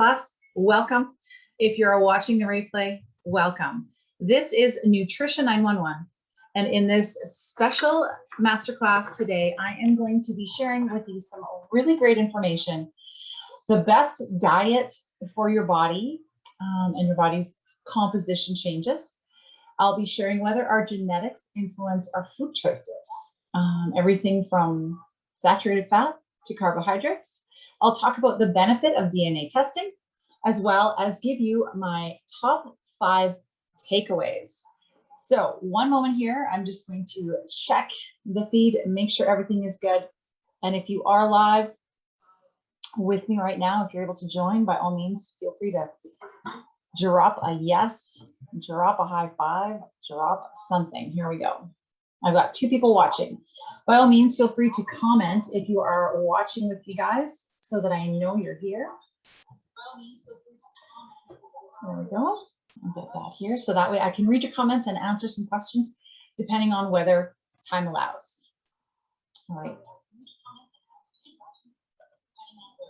class, welcome. If you're watching the replay, welcome. This is Nutrition 911. And in this special masterclass today, I am going to be sharing with you some really great information. The best diet for your body and your body's composition changes. I'll be sharing whether our genetics influence our food choices. Everything from saturated fat to carbohydrates. I'll talk about the benefit of DNA testing, as well as give you my top 5 takeaways. So one moment here, I'm just going to check the feed and make sure everything is good. And if you are live with me right now, if you're able to join, by all means, feel free to drop a yes, drop a high five, drop something. Here we go. I've got 2 people watching. By all means, feel free to comment if you are watching with you guys so that I know you're here. There we go. I'll get that here. So that way I can read your comments and answer some questions depending on whether time allows. All right.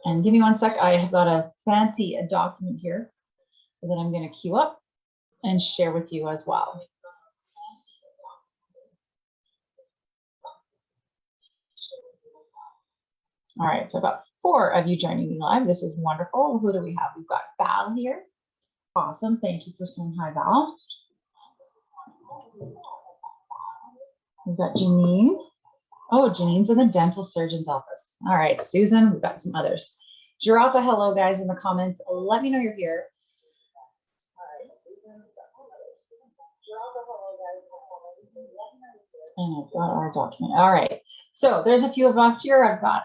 And give me 1 sec. I have got a fancy document here that I'm going to queue up and share with you as well. All right, so I've got 4 of you joining me live. This is wonderful. Who do we have? We've got Val here. Awesome. Thank you for saying hi, Val. We've got Janine. Oh, Janine's in the dental surgeon's office. All right, Susan, we've got some others. Drop a hello, guys, in the comments. Let me know you're here. All right, Susan, we've got some others. Drop a hello, guys, in the comments. Let me know you're here. And I've got our document. All right. So there's a few of us here. I've got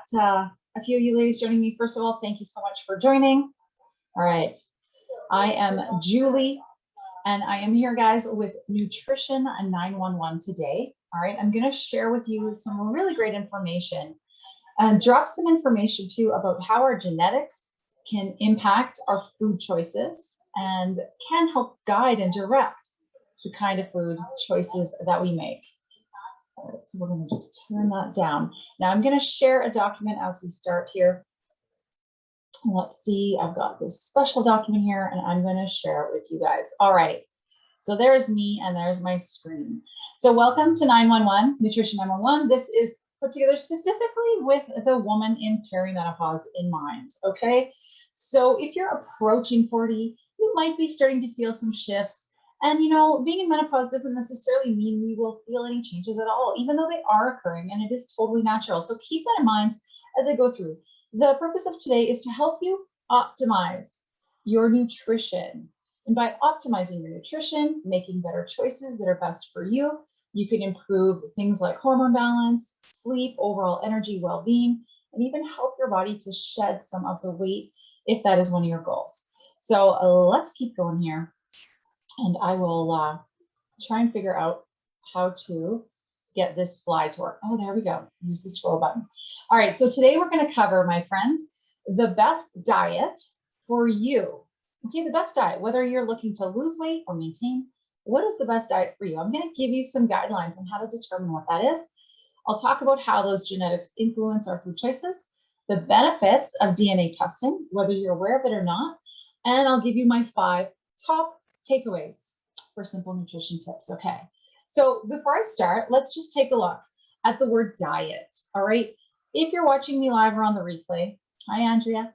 a few of you ladies joining me. First of all, thank you so much for joining. All right. I am Julie, and I am here, guys, with Nutrition 911 today. All right. I'm going to share with you some really great information and drop some information, too, about how our genetics can impact our food choices and can help guide and direct the kind of food choices that we make. All right, so we're going to just turn that down. Now I'm going to share a document as we start here. Let's see, I've got this special document here and I'm going to share it with you guys. All right, so there's me and there's my screen. So welcome to 911, Nutrition 911. This is put together specifically with the woman in perimenopause in mind, okay? So if you're approaching 40, you might be starting to feel some shifts. And, you know, being in menopause doesn't necessarily mean we will feel any changes at all, even though they are occurring, and it is totally natural. So keep that in mind as I go through. The purpose of today is to help you optimize your nutrition. And by optimizing your nutrition, making better choices that are best for you, you can improve things like hormone balance, sleep, overall energy, well-being, and even help your body to shed some of the weight if that is one of your goals. So let's keep going here. And I will try and figure out how to get this slide to work. Oh, there we go. Use the scroll button. All right, so today we're going to cover, my friends, the best diet for you. Okay, the best diet, whether you're looking to lose weight or maintain, what is the best diet for you? I'm going to give you some guidelines on how to determine what that is. I'll talk about how those genetics influence our food choices, the benefits of DNA testing, whether you're aware of it or not, and I'll give you my 5 top takeaways for simple nutrition tips. Okay, so before I start, let's just take a look at the word diet. All right, if you're watching me live or on the replay, hi Andrea,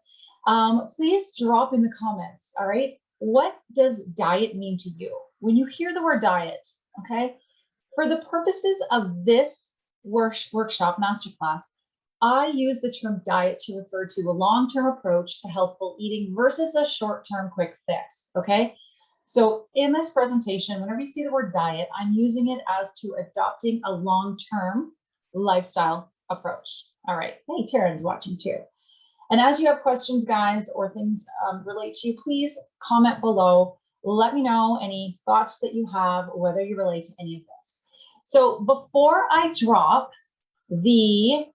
please drop in the comments. All right, what does diet mean to you when you hear the word diet? Okay, for the purposes of this workshop masterclass, I use the term diet to refer to a long-term approach to healthful eating versus a short-term quick fix. Okay. So in this presentation, whenever you see the word diet, I'm using it as to adopting a long-term lifestyle approach. All right. Hey, Taryn's watching too. And as you have questions, guys, or things relate to you, please comment below. Let me know any thoughts that you have, whether you relate to any of this. So before I drop the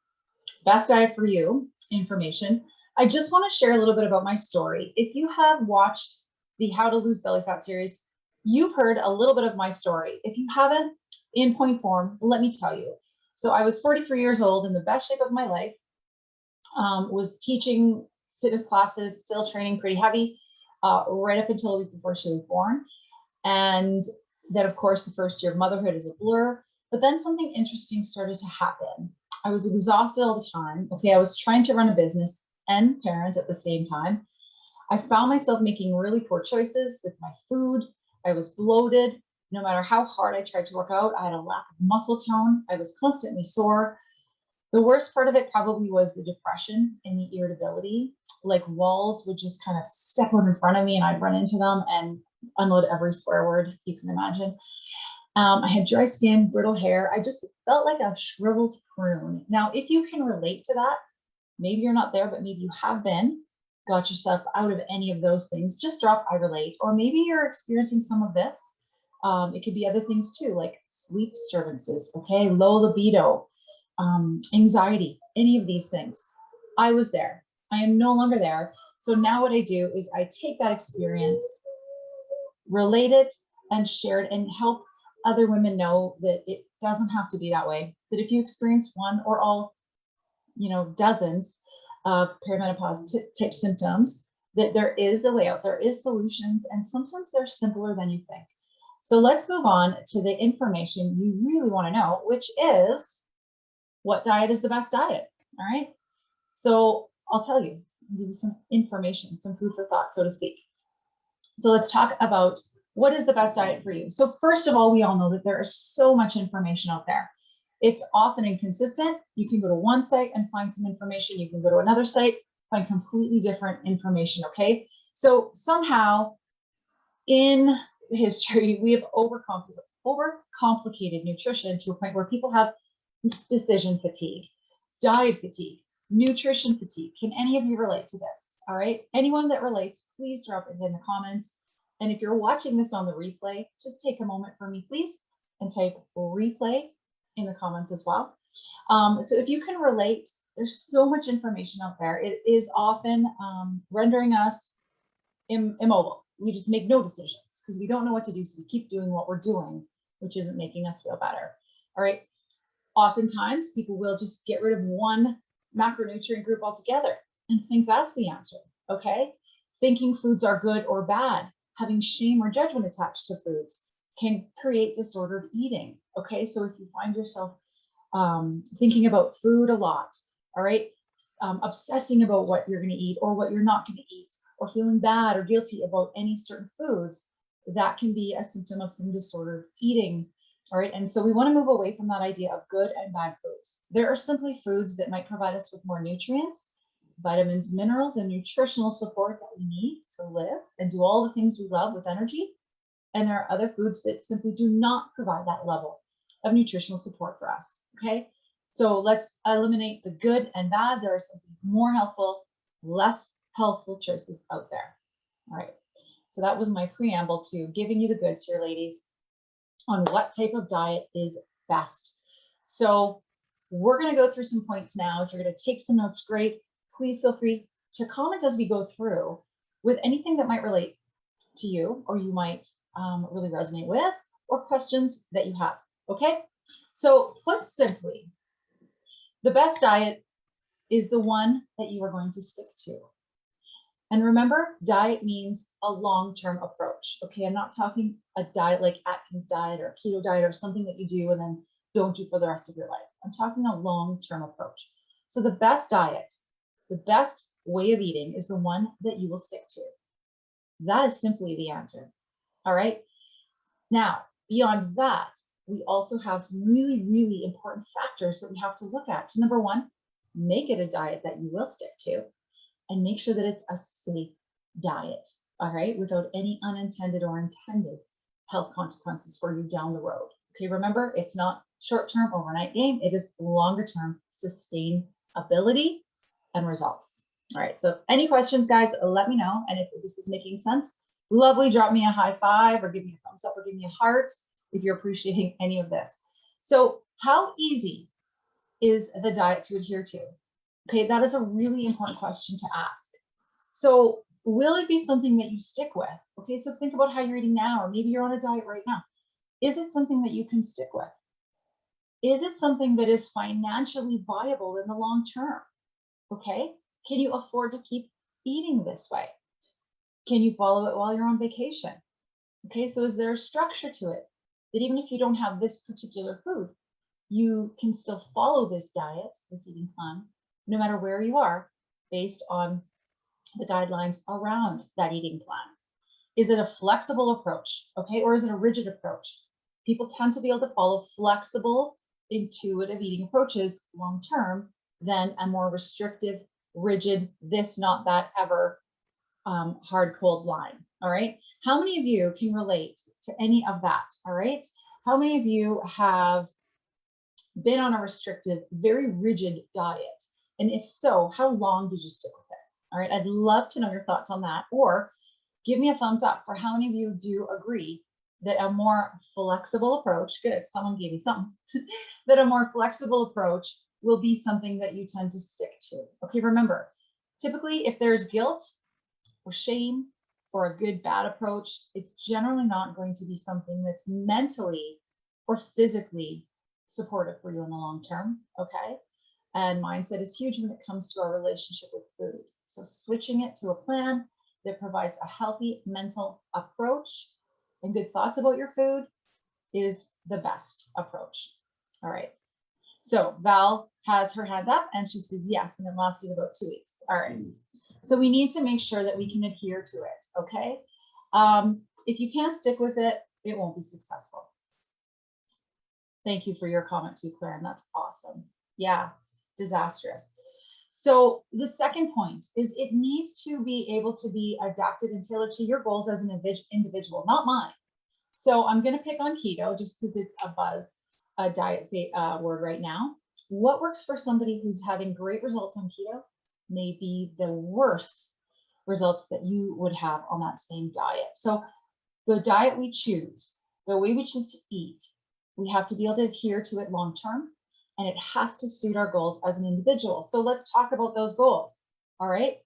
best diet for you information, I just want to share a little bit about my story. If you have watched the How to Lose Belly Fat series, you've heard a little bit of my story. If you haven't, in point form, let me tell you. So I was 43 years old in the best shape of my life, was teaching fitness classes, still training pretty heavy, right up until a week before she was born. And then, of course, the first year of motherhood is a blur. But then something interesting started to happen. I was exhausted all the time. Okay, I was trying to run a business and parent at the same time. I found myself making really poor choices with my food. I was bloated. No matter how hard I tried to work out, I had a lack of muscle tone. I was constantly sore. The worst part of it probably was the depression and the irritability. Like walls would just kind of step out in front of me and I'd run into them and unload every swear word you can imagine. I had dry skin, brittle hair. I just felt like a shriveled prune. Now, if you can relate to that, maybe you're not there, but maybe you have been, got yourself out of any of those things, just drop I relate. Or maybe you're experiencing some of this. It could be other things too, like sleep disturbances, okay, low libido, anxiety, any of these things. I was there. I am no longer there. So now what I do is I take that experience, relate it, and share it, and help other women know that it doesn't have to be that way. That if you experience one or all, dozens of perimenopause type symptoms, that there is a way out, there is solutions, and sometimes they're simpler than you think. So let's move on to the information you really want to know, which is what diet is the best diet. All right. So I'll tell you, I'll give you some information, some food for thought, so to speak. So let's talk about what is the best diet for you. So first of all, we all know that there is so much information out there. It's often inconsistent. You can go to one site and find some information. You can go to another site, find completely different information, okay? So somehow in history, we have overcomplicated nutrition to a point where people have decision fatigue, diet fatigue, nutrition fatigue. Can any of you relate to this? All right. Anyone that relates, please drop it in the comments. And if you're watching this on the replay, just take a moment for me, please, and type replay in the comments as well. So if you can relate, there's so much information out there. It is often rendering us immobile. We just make no decisions because we don't know what to do. So we keep doing what we're doing, which isn't making us feel better. All right. Oftentimes, people will just get rid of one macronutrient group altogether and think that's the answer, okay? Thinking foods are good or bad, having shame or judgment attached to foods can create disordered eating, okay? So if you find yourself thinking about food a lot, all right, obsessing about what you're gonna eat or what you're not gonna eat, or feeling bad or guilty about any certain foods, that can be a symptom of some disordered eating. All right, and so we want to move away from that idea of good and bad foods. There are simply foods that might provide us with more nutrients, vitamins, minerals, and nutritional support that we need to live and do all the things we love with energy. And there are other foods that simply do not provide that level of nutritional support for us, okay? So let's eliminate the good and bad. There are some more helpful, less healthful choices out there. All right, so that was my preamble to giving you the goods here, ladies, on what type of diet is best. So we're going to go through some points now. If you're going to take some notes, great. Please feel free to comment as we go through with anything that might relate to you or you might really resonate with, or questions that you have, okay? So put simply, the best diet is the one that you are going to stick to. And remember, diet means a long-term approach. Okay, I'm not talking a diet like Atkins diet or keto diet or something that you do and then don't do for the rest of your life. I'm talking a long-term approach. So the best diet, the best way of eating is the one that you will stick to. That is simply the answer. All right. Now, beyond that, we also have some really, really important factors that we have to look at. So number one, make it a diet that you will stick to. And make sure that it's a safe diet, all right, without any unintended or intended health consequences for you down the road. Okay, remember, it's not short-term overnight game. It is longer-term sustainability and results. All right, so any questions, guys, let me know. And if this is making sense, lovely, drop me a high five or give me a thumbs up or give me a heart if you're appreciating any of this. So how easy is the diet to adhere to? Okay, that is a really important question to ask. So will it be something that you stick with? Okay, so think about how you're eating now, or maybe you're on a diet right now. Is it something that you can stick with? Is it something that is financially viable in the long term? Okay, can you afford to keep eating this way? Can you follow it while you're on vacation? Okay, so is there a structure to it that even if you don't have this particular food, you can still follow this diet, this eating plan, no matter where you are, based on the guidelines around that eating plan? Is it a flexible approach, okay, or is it a rigid approach? People tend to be able to follow flexible, intuitive eating approaches long term than a more restrictive, rigid, this, not that, ever hard, cold line. All right. How many of you can relate to any of that? All right. How many of you have been on a restrictive, very rigid diet? And if so, how long did you stick with it? All right. I'd love to know your thoughts on that, or give me a thumbs up for how many of you do agree that a more flexible approach, good, someone gave me something, that a more flexible approach will be something that you tend to stick to. Okay, remember, typically if there's guilt or shame or a good bad approach, it's generally not going to be something that's mentally or physically supportive for you in the long term, okay? And mindset is huge when it comes to our relationship with food. So switching it to a plan that provides a healthy mental approach and good thoughts about your food is the best approach. All right. So Val has her hand up and she says yes, and it lasted about 2 weeks. All right. So we need to make sure that we can adhere to it. Okay. If you can't stick with it, it won't be successful. Thank you for your comment too, Claire, and that's awesome. Yeah, disastrous. So the second point is it needs to be able to be adapted and tailored to your goals as an individual, not mine. So I'm going to pick on keto just because it's a buzz, a diet word right now. What works for somebody who's having great results on keto may be the worst results that you would have on that same diet. So the diet we choose, the way we choose to eat, we have to be able to adhere to it long term, and it has to suit our goals as an individual. So let's talk about those goals. All right.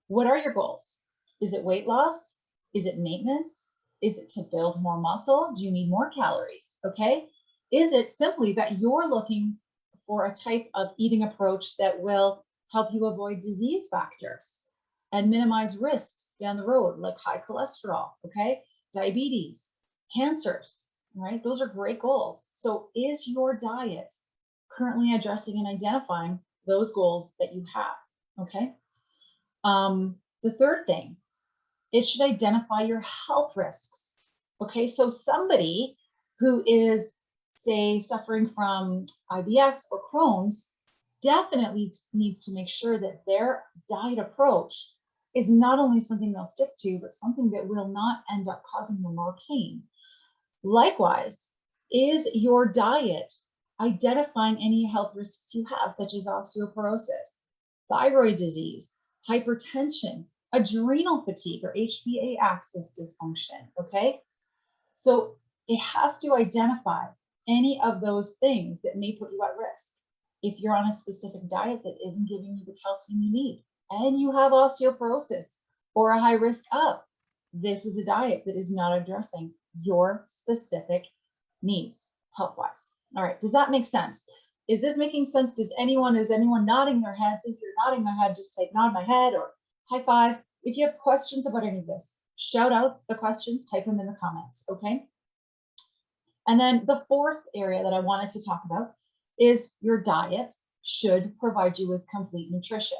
What are your goals? Is it weight loss? Is it maintenance? Is it to build more muscle? Do you need more calories? Okay. Is it simply that you're looking for a type of eating approach that will help you avoid disease factors and minimize risks down the road, like high cholesterol, okay, diabetes, cancers, right? Those are great goals. So is your diet currently addressing and identifying those goals that you have? Okay. The third thing, it should identify your health risks. Okay. So somebody who is, say, suffering from IBS or Crohn's definitely needs to make sure that their diet approach is not only something they'll stick to, but something that will not end up causing them more pain. Likewise, is your diet identifying any health risks you have, such as osteoporosis, thyroid disease, hypertension, adrenal fatigue, or HPA axis dysfunction? Okay. So it has to identify any of those things that may put you at risk. If you're on a specific diet that isn't giving you the calcium you need, and you have osteoporosis or a high risk of, this is a diet that is not addressing your specific needs health-wise. All right, does that make sense? Is this making sense? Is anyone nodding their heads? If you're nodding their head, just type nod my head or high five. If you have questions about any of this, shout out the questions, type them in the comments, okay? And then the fourth area that I wanted to talk about is your diet should provide you with complete nutrition.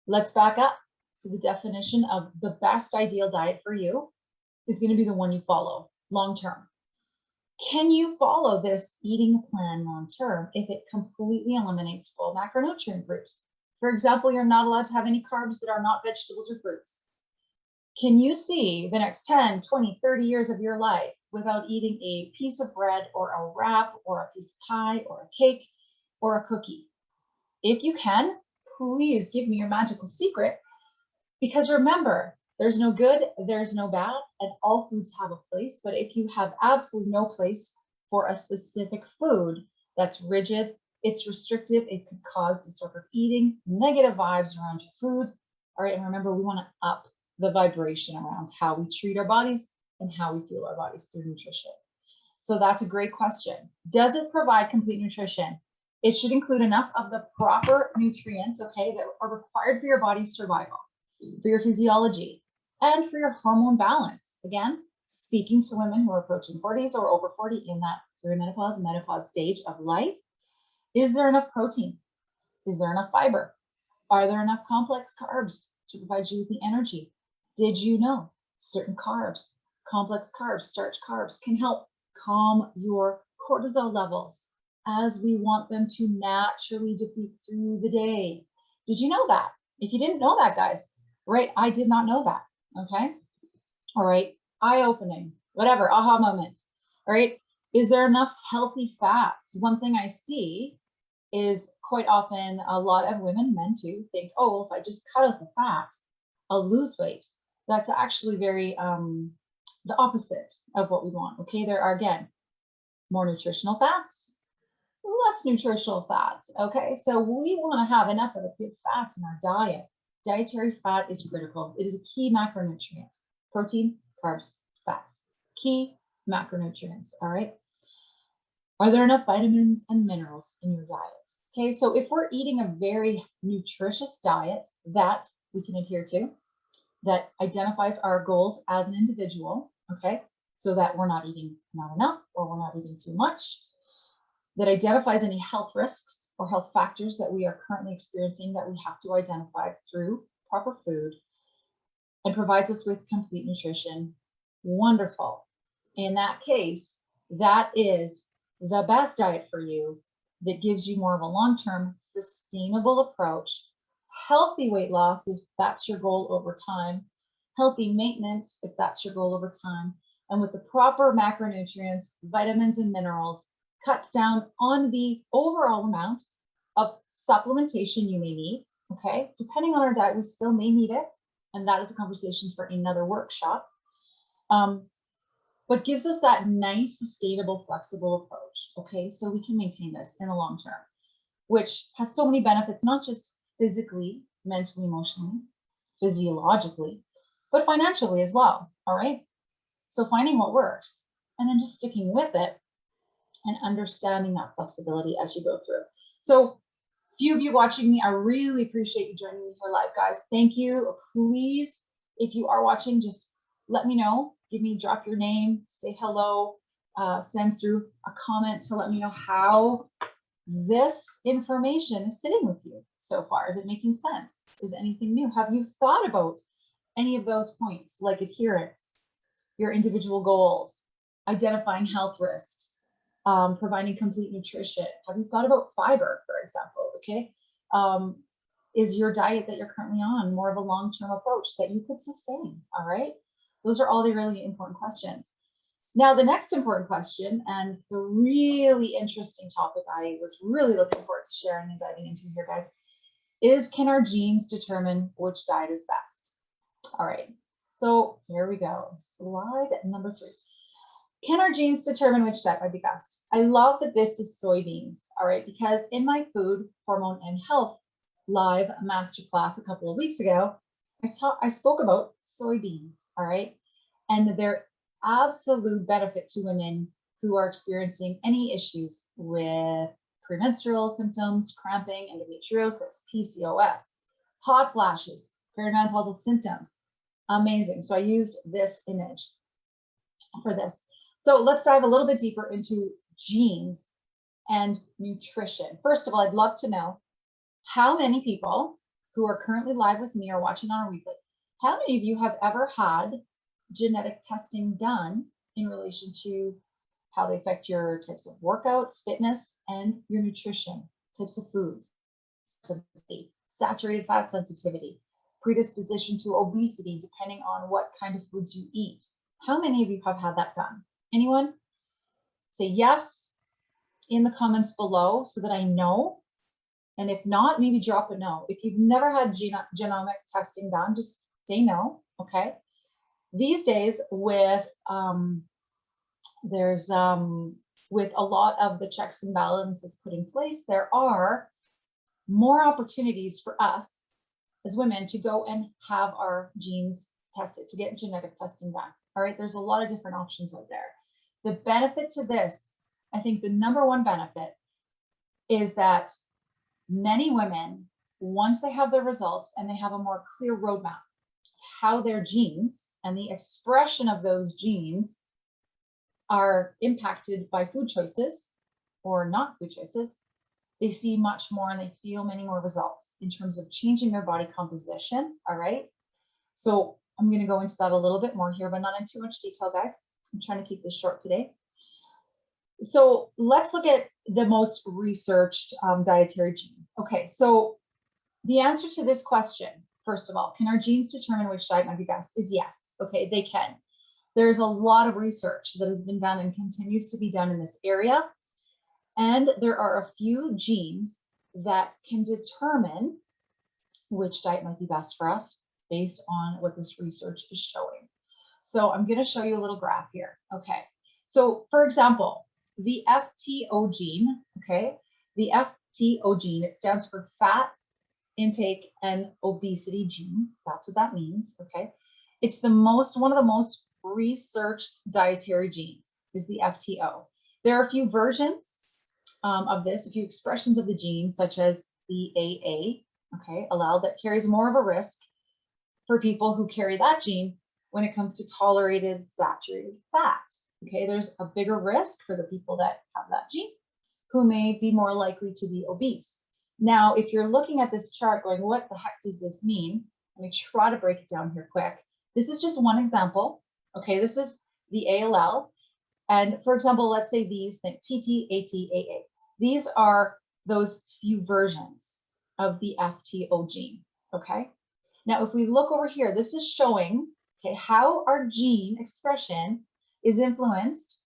Let's back up to the definition of the best ideal diet for you is going to be the one you follow long term. Can you follow this eating plan long term if it completely eliminates full macronutrient groups? For example, you're not allowed to have any carbs that are not vegetables or fruits. Can you see the next 10, 20, 30 years of your life without eating a piece of bread or a wrap or a piece of pie or a cake or a cookie? If you can, please give me your magical secret, because remember, there's no good, there's no bad, and all foods have a place. But if you have absolutely no place for a specific food that's rigid, it's restrictive, it could cause disordered eating, negative vibes around your food. All right, and remember, we want to up the vibration around how we treat our bodies and how we fuel our bodies through nutrition. So that's a great question. Does it provide complete nutrition? It should include enough of the proper nutrients, okay, that are required for your body's survival, for your physiology, and for your hormone balance. Again, speaking to women who are approaching 40s or over 40 in that perimenopause and menopause stage of life, is there enough protein? Is there enough fiber? Are there enough complex carbs to provide you with the energy? Did you know certain carbs, complex carbs, starch carbs can help calm your cortisol levels as we want them to naturally deplete through the day? Did you know that? If you didn't know that, guys, right? I did not know that. Okay. All right. Eye-opening, whatever, aha moments. All right. Is there enough healthy fats? One thing I see is quite often a lot of women, men too, think, oh, well, if I just cut out the fat, I'll lose weight. That's actually very the opposite of what we want. Okay, there are, again, more nutritional fats, less nutritional fats. Okay, so we want to have enough of the good fats in our diet. Dietary fat is critical. It is a key macronutrient. Protein, carbs, fats. Key macronutrients. All right. Are there enough vitamins and minerals in your diet? Okay, so if we're eating a very nutritious diet that we can adhere to, that identifies our goals as an individual, okay, so that we're not eating not enough or we're not eating too much, that identifies any health risks or health factors that we are currently experiencing that we have to identify through proper food, and provides us with complete nutrition, wonderful. In that case, that is the best diet for you that gives you more of a long-term sustainable approach, healthy weight loss if that's your goal over time, healthy maintenance if that's your goal over time, and with the proper macronutrients, vitamins and minerals, cuts down on the overall amount of supplementation you may need, okay? Depending on our diet, we still may need it, and that is a conversation for another workshop. But gives us that nice, sustainable, flexible approach, okay? So we can maintain this in the long term, which has so many benefits, not just physically, mentally, emotionally, physiologically, but financially as well, all right? So finding what works and then just sticking with it and understanding that flexibility as you go through. So few of you watching me, I really appreciate you joining me here live, guys. Thank you. Please, if you are watching, just let me know. Drop your name, say hello, send through a comment to let me know how this information is sitting with you so far. Is it making sense? Is anything new? Have you thought about any of those points, like adherence, your individual goals, identifying health risks, providing complete nutrition? Have you thought about fiber, for example? Okay. Is your diet that you're currently on more of a long-term approach that you could sustain? All right. Those are all the really important questions. Now, the next important question, and the really interesting topic I was really looking forward to sharing and diving into here, guys, is can our genes determine which diet is best? All right. So here we go. Slide number 3. Can our genes determine which diet might be best? I love that this is soybeans, all right, because in my food, hormone, and health live masterclass a couple of weeks ago, I spoke about soybeans, all right, and their absolute benefit to women who are experiencing any issues with premenstrual symptoms, cramping, endometriosis, PCOS, hot flashes, perimenopausal symptoms. Amazing. So I used this image for this. So let's dive a little bit deeper into genes and nutrition. First of all, I'd love to know how many people who are currently live with me or watching on our weekly, how many of you have ever had genetic testing done in relation to how they affect your types of workouts, fitness, and your nutrition, types of foods, saturated fat sensitivity, predisposition to obesity, depending on what kind of foods you eat? How many of you have had that done? Anyone? Say yes in the comments below so that I know. And if not, maybe drop a no. If you've never had genomic testing done, just say no, okay? These days with with a lot of the checks and balances put in place, there are more opportunities for us as women to go and have our genes tested, to get genetic testing done. All right, there's a lot of different options out there. The benefit to this, I think the number one benefit is that many women, once they have their results and they have a more clear roadmap, how their genes and the expression of those genes are impacted by food choices or not food choices, they see much more and they feel many more results in terms of changing their body composition. All right. So I'm going to go into that a little bit more here, but not in too much detail, guys. I'm trying to keep this short today. So let's look at the most researched dietary gene. Okay, so the answer to this question, first of all, can our genes determine which diet might be best? Is yes. Okay, they can. There's a lot of research that has been done and continues to be done in this area. And there are a few genes that can determine which diet might be best for us based on what this research is showing. So I'm going to show you a little graph here. Okay, so for example, the Fto gene, okay, the Fto gene, it stands for fat intake and obesity gene. That's what that means, okay? It's one of the most researched dietary genes is the Fto. There are a few versions of this, a few expressions of the gene, such as the AA, okay, allowed, that carries more of a risk for people who carry that gene when it comes to tolerated saturated fat. Okay, there's a bigger risk for the people that have that gene who may be more likely to be obese. Now, if you're looking at this chart going, what the heck does this mean? Let me try to break it down here quick. This is just one example. Okay, this is the ALL. And for example, let's say these, think TT, AT, AA. These are those few versions of the Fto gene. Okay, now if we look over here, this is showing, okay, how our gene expression is influenced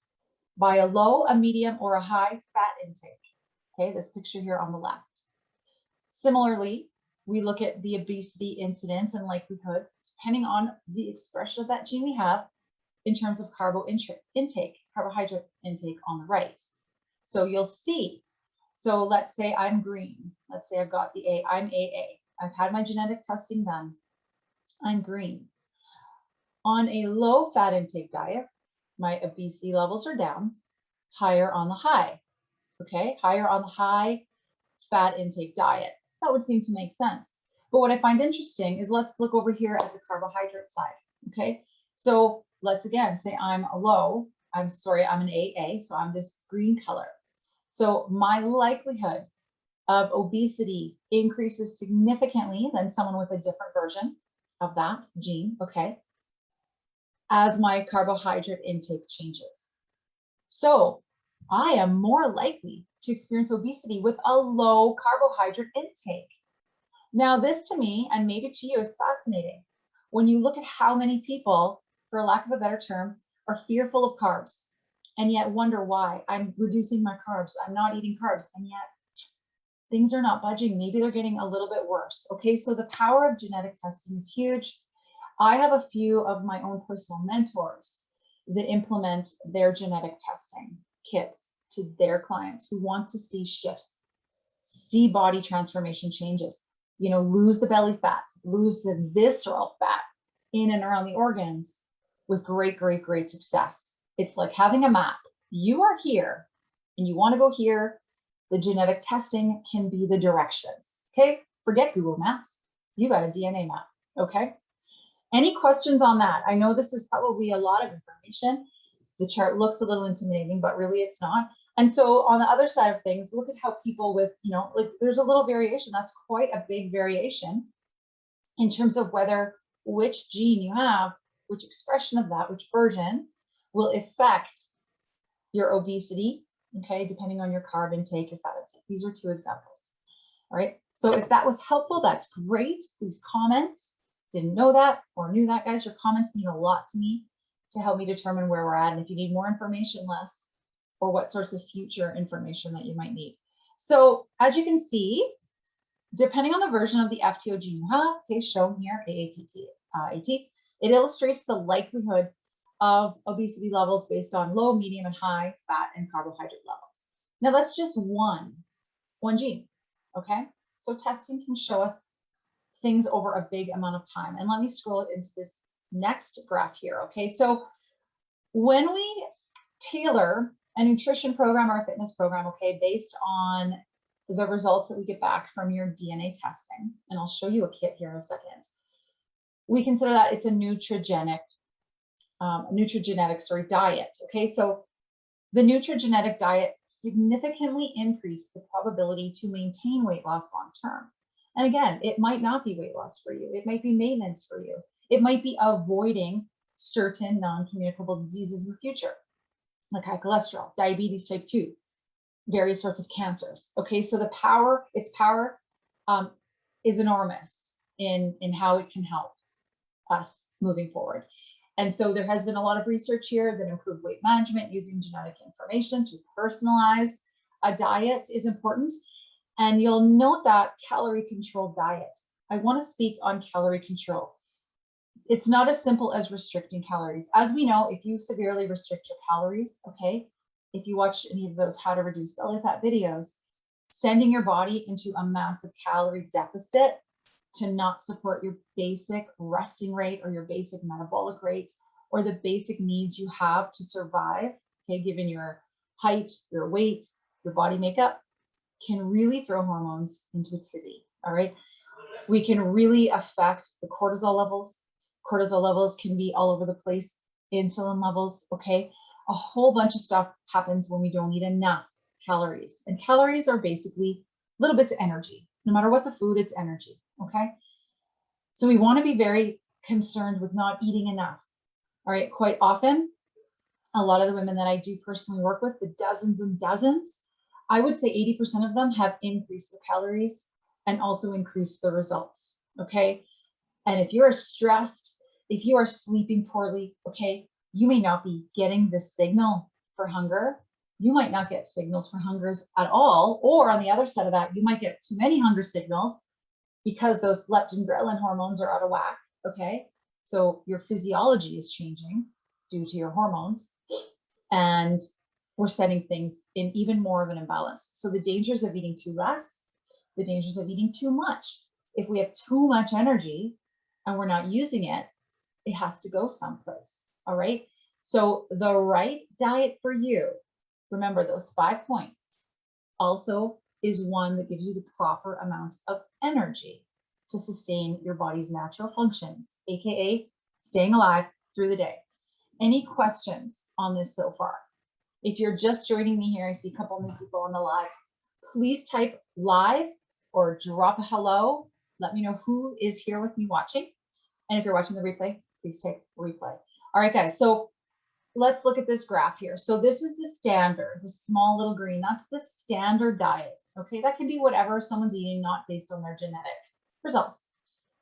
by a low, a medium, or a high fat intake. Okay, this picture here on the left. Similarly, we look at the obesity incidence and likelihood depending on the expression of that gene we have in terms of carbohydrate intake on the right. So you'll see, so let's say I'm green. Let's say I've got the A, I'm AA. I've had my genetic testing done. I'm green. On a low fat intake diet, my obesity levels are down, higher on the high, okay? Higher on the high fat intake diet. That would seem to make sense. But what I find interesting is let's look over here at the carbohydrate side, okay? So let's again say I'm a low, I'm an AA, so I'm this green color. So my likelihood of obesity increases significantly than someone with a different version of that gene, okay, as my carbohydrate intake changes. So I am more likely to experience obesity with a low carbohydrate intake. Now, this to me, and maybe to you, is fascinating. When you look at how many people, for lack of a better term, are fearful of carbs and yet wonder why. I'm reducing my carbs, I'm not eating carbs, and yet things are not budging. Maybe they're getting a little bit worse. Okay, so the power of genetic testing is huge. I have a few of my own personal mentors that implement their genetic testing kits to their clients who want to see shifts, see body transformation changes, you know, lose the belly fat, lose the visceral fat in and around the organs with great, great, great success. It's like having a map. You are here and you want to go here. The genetic testing can be the directions. Okay, forget Google Maps. You got a DNA map. Okay. Any questions on that? I know this is probably a lot of information. The chart looks a little intimidating, but really it's not. And so on the other side of things, look at how people with, you know, like there's a little variation. That's quite a big variation in terms of whether which gene you have, which expression of that, which version will affect your obesity, okay, depending on your carb intake, your fat intake. These are two examples. All right. So if that was helpful, that's great. Please comment. Didn't know that or knew that, guys. Your comments mean a lot to me to help me determine where we're at. And if you need more information, less, or what sorts of future information that you might need. So as you can see, depending on the version of the Fto gene you have, okay, shown here, AT, it illustrates the likelihood of obesity levels based on low, medium, and high fat and carbohydrate levels. Now that's just one gene, okay? So testing can show us things over a big amount of time. And let me scroll it into this next graph here, okay? So when we tailor a nutrition program or a fitness program, okay, based on the results that we get back from your DNA testing, and I'll show you a kit here in a second, we consider that it's a nutrigenetic diet. Okay, so the nutrigenetic diet significantly increased the probability to maintain weight loss long term. And again, it might not be weight loss for you. It might be maintenance for you. It might be avoiding certain non-communicable diseases in the future, like high cholesterol, diabetes type 2, various sorts of cancers. Okay, so its power is enormous in how it can help us moving forward. And so there has been a lot of research here that improved weight management using genetic information to personalize a diet is important. And you'll note that calorie control diet. I want to speak on calorie control. It's not as simple as restricting calories. As we know, if you severely restrict your calories, okay, if you watch any of those how to reduce belly fat videos, sending your body into a massive calorie deficit to not support your basic resting rate or your basic metabolic rate or the basic needs you have to survive, okay, given your height, your weight, your body makeup, can really throw hormones into a tizzy, all right? We can really affect the cortisol levels. Cortisol levels can be all over the place, insulin levels, okay? A whole bunch of stuff happens when we don't eat enough calories. And calories are basically little bits of energy. No matter what the food, it's energy, okay? So we want to be very concerned with not eating enough, all right? Quite often, a lot of the women that I do personally work with, the dozens and dozens, I would say 80% of them have increased their calories and also increased the results, okay? And if you're stressed, if you are sleeping poorly, okay, you may not be getting the signal for hunger. You might not get signals for hungers at all. Or on the other side of that, you might get too many hunger signals because those leptin ghrelin hormones are out of whack, okay? So your physiology is changing due to your hormones. And we're setting things in even more of an imbalance. So the dangers of eating too less, the dangers of eating too much. If we have too much energy and we're not using it, it has to go someplace, all right? So the right diet for you, remember those 5 points, also is one that gives you the proper amount of energy to sustain your body's natural functions, AKA staying alive through the day. Any questions on this so far? If you're just joining me here, I see a couple new people on the live. Please type live or drop a hello. Let me know who is here with me watching. And if you're watching the replay, please type replay. All right, guys, so let's look at this graph here. So this is the standard, the small little green, that's the standard diet. Okay, that can be whatever someone's eating, not based on their genetic results.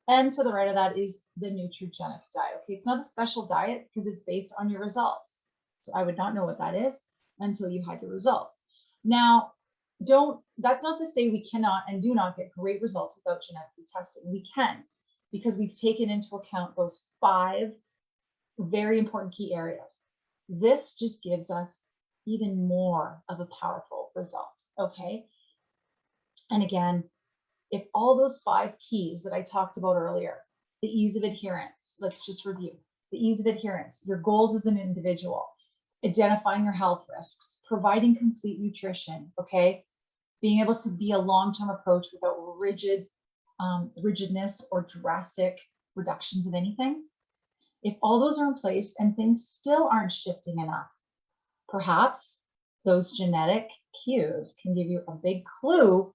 And to the right of that is the nutrigenic diet. Okay, it's not a special diet because it's based on your results. So I would not know what that is until you had your results. Now, that's not to say we cannot and do not get great results without genetically testing. We can, because we've taken into account those 5 very important key areas. This just gives us even more of a powerful result, okay? And again, if all those 5 keys that I talked about earlier, the ease of adherence, let's just review. The ease of adherence, your goals as an individual, identifying your health risks, providing complete nutrition, okay? Being able to be a long-term approach without rigidness or drastic reductions of anything. If all those are in place and things still aren't shifting enough, perhaps those genetic cues can give you a big clue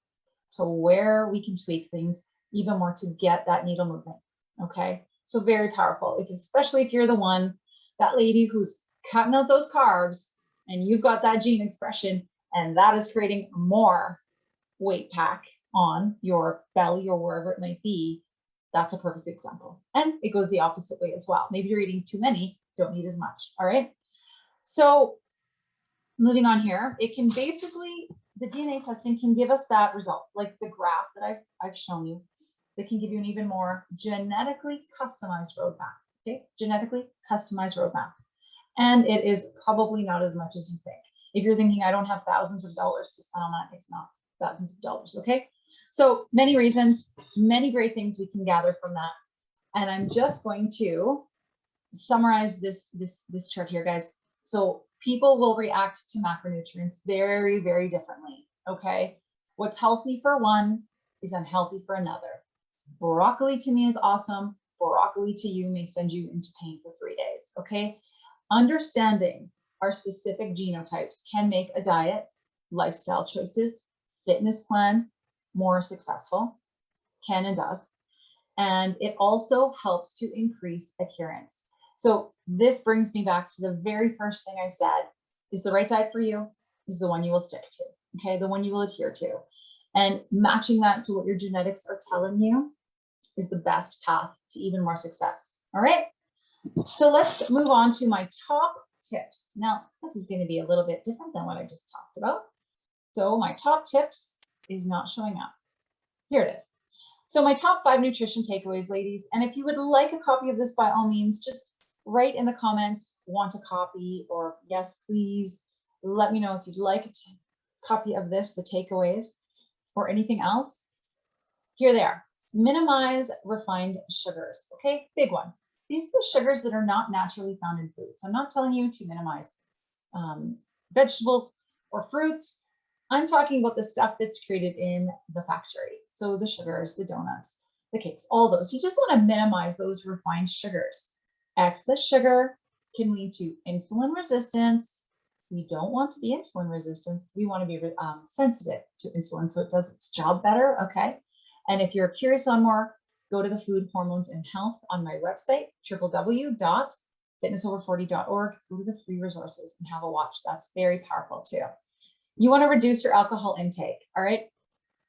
to where we can tweak things even more to get that needle moving, okay? So very powerful, especially if you're the one, that lady who's cutting out those carbs and you've got that gene expression and that is creating more weight pack on your belly or wherever it might be. That's a perfect example. And it goes the opposite way as well. Maybe you're eating too many, don't need as much, all right? So moving on here, it can basically, the DNA testing can give us that result, like the graph that I've shown you, that can give you an even more genetically customized roadmap, okay? Genetically customized roadmap. And it is probably not as much as you think. If you're thinking, I don't have thousands of dollars to spend on that, it's not thousands of dollars, okay? So many reasons, many great things we can gather from that. And I'm just going to summarize this chart here, guys. So people will react to macronutrients very, very differently, okay? What's healthy for one is unhealthy for another. Broccoli to me is awesome. Broccoli to you may send you into pain for 3 days, okay? Understanding our specific genotypes can make a diet, lifestyle choices, fitness plan more successful, can and does. And it also helps to increase adherence. So this brings me back to the very first thing I said, is the right diet for you is the one you will stick to, okay? The one you will adhere to. And matching that to what your genetics are telling you is the best path to even more success, all right? So let's move on to my top tips. Now, this is going to be a little bit different than what I just talked about. So my top tips is not showing up. Here it is. So my top 5 nutrition takeaways, ladies. And if you would like a copy of this, by all means, just write in the comments, want a copy, or yes, please let me know if you'd like a copy of this, the takeaways, or anything else. Here they are. Minimize refined sugars. Okay, big one. These are the sugars that are not naturally found in food. So I'm not telling you to minimize vegetables or fruits. I'm talking about the stuff that's created in the factory. So the sugars, the donuts, the cakes, all those. You just want to minimize those refined sugars. Excess sugar can lead to insulin resistance. We don't want to be insulin resistant. We want to be sensitive to insulin so it does its job better, okay? And if you're curious on more, go to the Food, Hormones, and Health on my website, www.fitnessover40.org. Go to the free resources and have a watch. That's very powerful too. You want to reduce your alcohol intake, all right?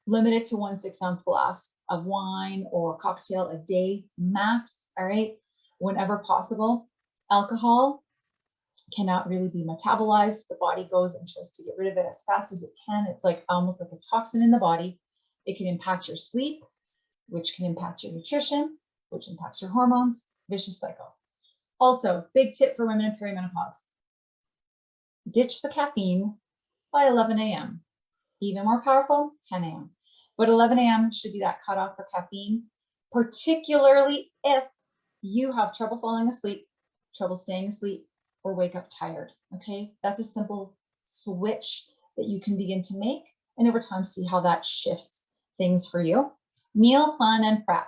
Limit it to 1 6-ounce glass of wine or cocktail a day max, all right? Whenever possible. Alcohol cannot really be metabolized. The body goes and tries to get rid of it as fast as it can. It's like almost like a toxin in the body. It can impact your sleep, which can impact your nutrition, which impacts your hormones, vicious cycle. Also, big tip for women in perimenopause. Ditch the caffeine by 11 a.m. Even more powerful, 10 a.m. But 11 a.m. should be that cutoff for caffeine, particularly if you have trouble falling asleep, trouble staying asleep, or wake up tired, okay? That's a simple switch that you can begin to make and over time see how that shifts things for you. Meal plan and prep.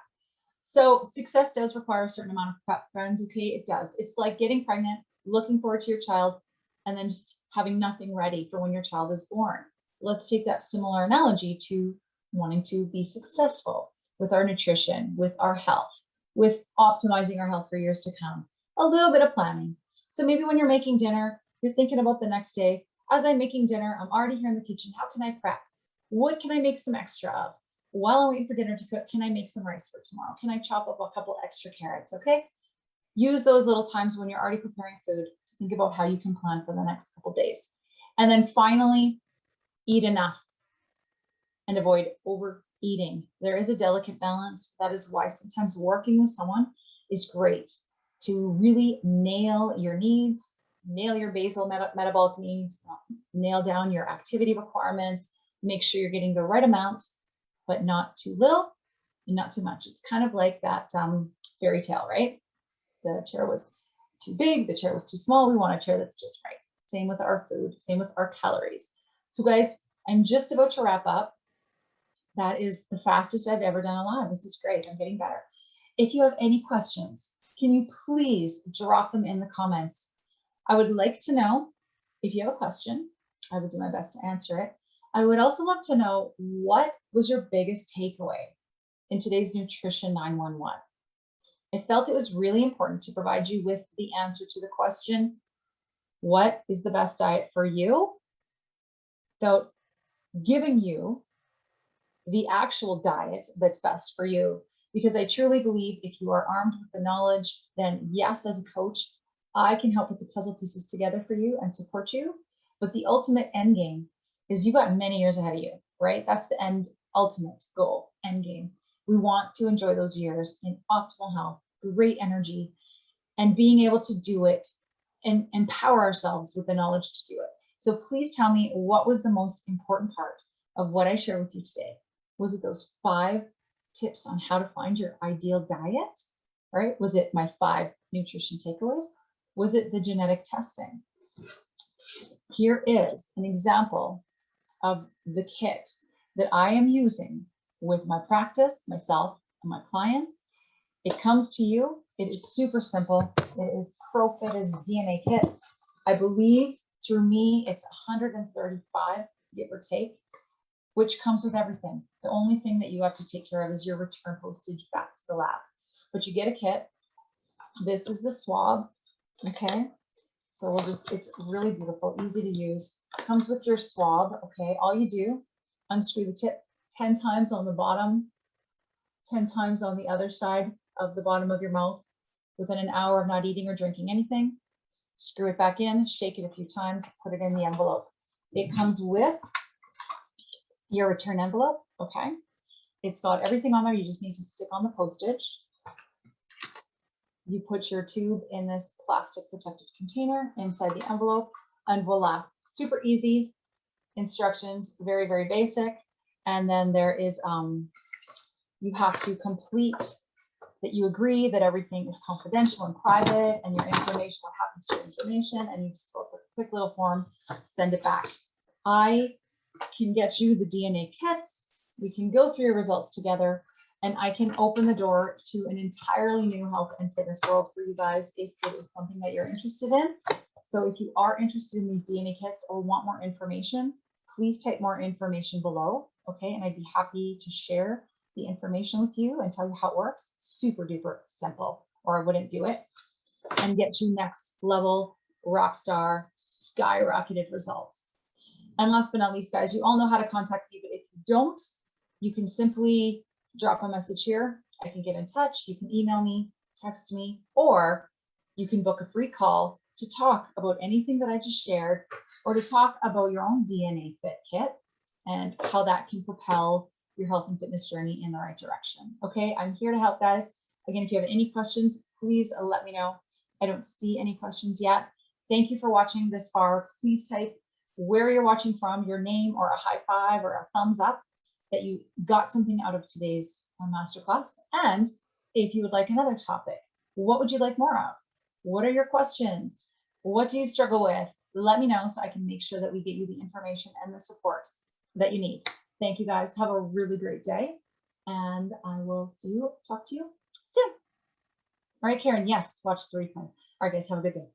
So success does require a certain amount of prep, friends, okay? It does. It's like getting pregnant, looking forward to your child, and then just having nothing ready for when your child is born. Let's take that similar analogy to wanting to be successful with our nutrition, with our health, with optimizing our health for years to come. A little bit of planning. So maybe when you're making dinner, you're thinking about the next day. As I'm making dinner, I'm already here in the kitchen. How can I prep? What can I make some extra of? While I'm waiting for dinner to cook, can I make some rice for tomorrow? Can I chop up a couple extra carrots, okay? Use those little times when you're already preparing food to think about how you can plan for the next couple days. And then finally, eat enough and avoid overeating. There is a delicate balance. That is why sometimes working with someone is great to really nail your needs, nail your basal metabolic needs, nail down your activity requirements, make sure you're getting the right amount, but not too little and not too much. It's kind of like that fairy tale, right? The chair was too big, the chair was too small. We want a chair that's just right. Same with our food, same with our calories. So guys, I'm just about to wrap up. That is the fastest I've ever done a live. This is great. I'm getting better. If you have any questions, can you please drop them in the comments? I would like to know if you have a question. I will do my best to answer it. I would also love to know, what was your biggest takeaway in today's Nutrition 911? I felt it was really important to provide you with the answer to the question, what is the best diet for you? So giving you the actual diet that's best for you, because I truly believe if you are armed with the knowledge, then yes, as a coach, I can help put the puzzle pieces together for you and support you. But the ultimate end game is you got many years ahead of you, right? That's the end ultimate goal, end game. We want to enjoy those years in optimal health, great energy, and being able to do it and empower ourselves with the knowledge to do it. So please tell me, what was the most important part of what I shared with you today? Was it those 5 tips on how to find your ideal diet? Right? Was it my 5 nutrition takeaways? Was it the genetic testing? Here is an example of the kit. that I am using with my practice, myself, and my clients. It comes to you. It is super simple. It is ProFit as DNA kit. I believe through me, it's 135, give or take, which comes with everything. The only thing that you have to take care of is your return postage back to the lab. But you get a kit. This is the swab, okay? So we'll just, it's really beautiful, easy to use. Comes with your swab, okay? All you do, unscrew the tip 10 times on the bottom, 10 times on the other side of the bottom of your mouth within an hour of not eating or drinking anything. Screw it back in, shake it a few times, put it in the envelope. It comes with your return envelope, okay? It's got everything on there. You just need to stick on the postage. You put your tube in this plastic protected container inside the envelope, and voila, super easy instructions, very, very basic. And then there is, you have to complete that you agree that everything is confidential and private, and your information, what happens to your information, and you just fill out a quick little form, send it back. I can get you the DNA kits. We can go through your results together, and I can open the door to an entirely new health and fitness world for you guys if it is something that you're interested in. So if you are interested in these DNA kits or want more information, please type more information below, okay? And I'd be happy to share the information with you and tell you how it works. Super duper simple, or I wouldn't do it. And get you next level rock star skyrocketed results. And last but not least, guys, you all know how to contact me, but if you don't, you can simply drop a message here. I can get in touch. You can email me, text me, or you can book a free call to talk about anything that I just shared, or to talk about your own DNA Fit kit and how that can propel your health and fitness journey in the right direction. Okay, I'm here to help, guys. Again, if you have any questions, please let me know. I don't see any questions yet. Thank you for watching this far. Please type where you're watching from, your name, or a high five or a thumbs up that you got something out of today's masterclass. And if you would like another topic, what would you like more of? What are your questions? What do you struggle with? Let me know so I can make sure that we get you the information and the support that you need. Thank you, guys. Have a really great day, and I will talk to you soon. All right, Karen, yes, watch the replay. All right, guys, have a good day.